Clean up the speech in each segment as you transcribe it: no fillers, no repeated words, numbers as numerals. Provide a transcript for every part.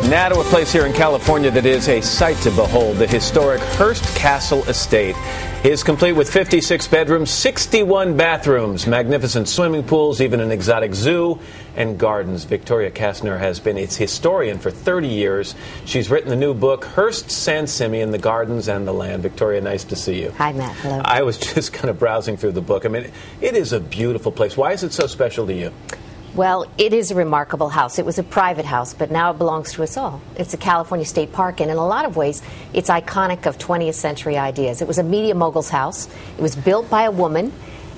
Now to a place here in California that is a sight to behold, the historic Hearst Castle Estate. It is complete with 56 bedrooms, 61 bathrooms, magnificent swimming pools, even an exotic zoo and gardens. Victoria Kastner has been its historian for 30 years. She's written the new book, Hearst, San Simeon, the Gardens and the Land. Victoria, nice to see you. Hi, Matt. Hello. I was just kind of browsing through the book. I mean, it is a beautiful place. Why is it so special to you? Well, it is a remarkable house. It was a private house, but now it belongs to us all. It's a California state park, and in a lot of ways, it's iconic of 20th century ideas. It was a media mogul's house. It was built by a woman.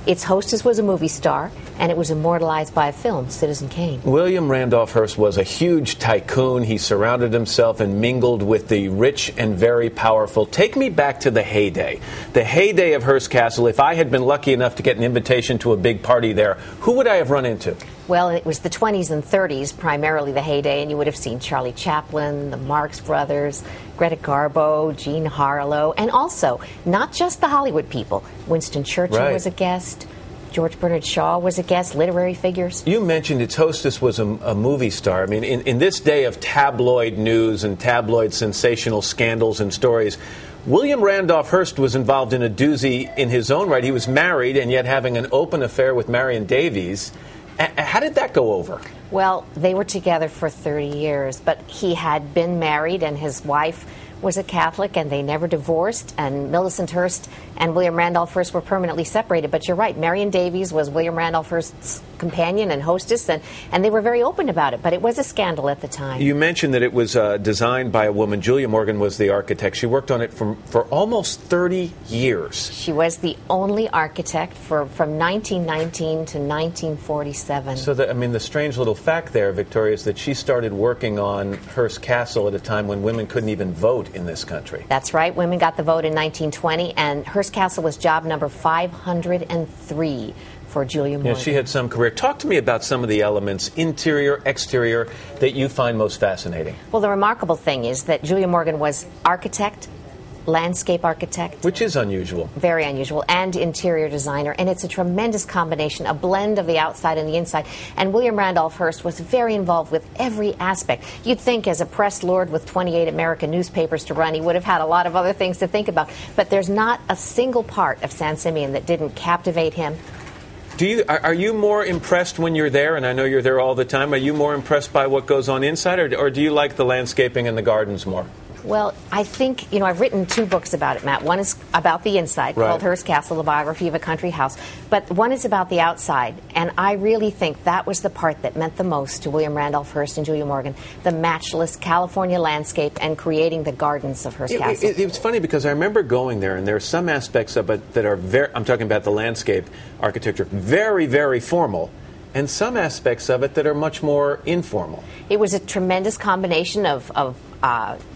Its hostess was a movie star, and it was immortalized by a film, Citizen Kane. William Randolph Hearst was a huge tycoon. He surrounded himself and mingled with the rich and very powerful. Take me back to the heyday of Hearst Castle. If I had been lucky enough to get an invitation to a big party there, who would I have run into? Well, it was the 20s and 30s, primarily the heyday, and you would have seen Charlie Chaplin, the Marx Brothers, Greta Garbo, Jean Harlow, and also, not just the Hollywood people. Winston Churchill was a guest. George Bernard Shaw was a guest, literary figures. You mentioned its hostess was a movie star. I mean, in this day of tabloid news and tabloid sensational scandals and stories, William Randolph Hearst was involved in a doozy in his own right. He was married and yet having an open affair with Marion Davies. How did that go over? Well, they were together for 30 years, but he had been married and his wife was a Catholic, and they never divorced, and Millicent Hearst and William Randolph Hearst were permanently separated. But you're right, Marion Davies was William Randolph Hearst's companion and hostess, and they were very open about it, but it was a scandal at the time. You mentioned that it was designed by a woman. Julia Morgan was the architect. She worked on it for almost 30 years. She was the only architect from 1919 to 1947. So, the strange little fact there, Victoria, is that she started working on Hearst Castle at a time when women couldn't even vote in this country. That's right. Women got the vote in 1920, and Hearst Castle was job number 503 for Julia Morgan. Yeah, she had some career. Talk to me about some of the elements, interior, exterior, that you find most fascinating. Well, the remarkable thing is that Julia Morgan was architect, landscape architect. Which is unusual. Very unusual. And interior designer. And it's a tremendous combination, a blend of the outside and the inside. And William Randolph Hearst was very involved with every aspect. You'd think as a press lord with 28 American newspapers to run, he would have had a lot of other things to think about. But there's not a single part of San Simeon that didn't captivate him. Are you more impressed when you're there, and I know you're there all the time, are you more impressed by what goes on inside, or do you like the landscaping and the gardens more? Well, I think, I've written 2 books about it, Matt. One is about the inside, called Hearst Castle, the biography of a country house. But one is about the outside, and I really think that was the part that meant the most to William Randolph Hearst and Julia Morgan, the matchless California landscape and creating the gardens of Hearst Castle. It's funny because I remember going there, and there are some aspects of it that are I'm talking about the landscape architecture, very, very formal, and some aspects of it that are much more informal. It was a tremendous combination of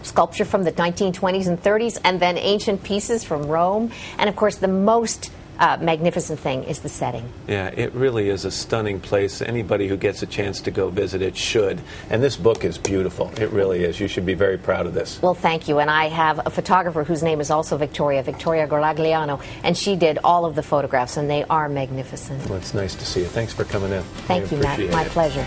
sculpture from the 1920s and 30s, and then ancient pieces from Rome. And, of course, the most magnificent thing is the setting. Yeah, it really is a stunning place. Anybody who gets a chance to go visit it should. And this book is beautiful. It really is. You should be very proud of this. Well, thank you. And I have a photographer whose name is also Victoria Goragliano, and she did all of the photographs, and they are magnificent. Well, it's nice to see you. Thanks for coming in. Thank you, Matt. My pleasure.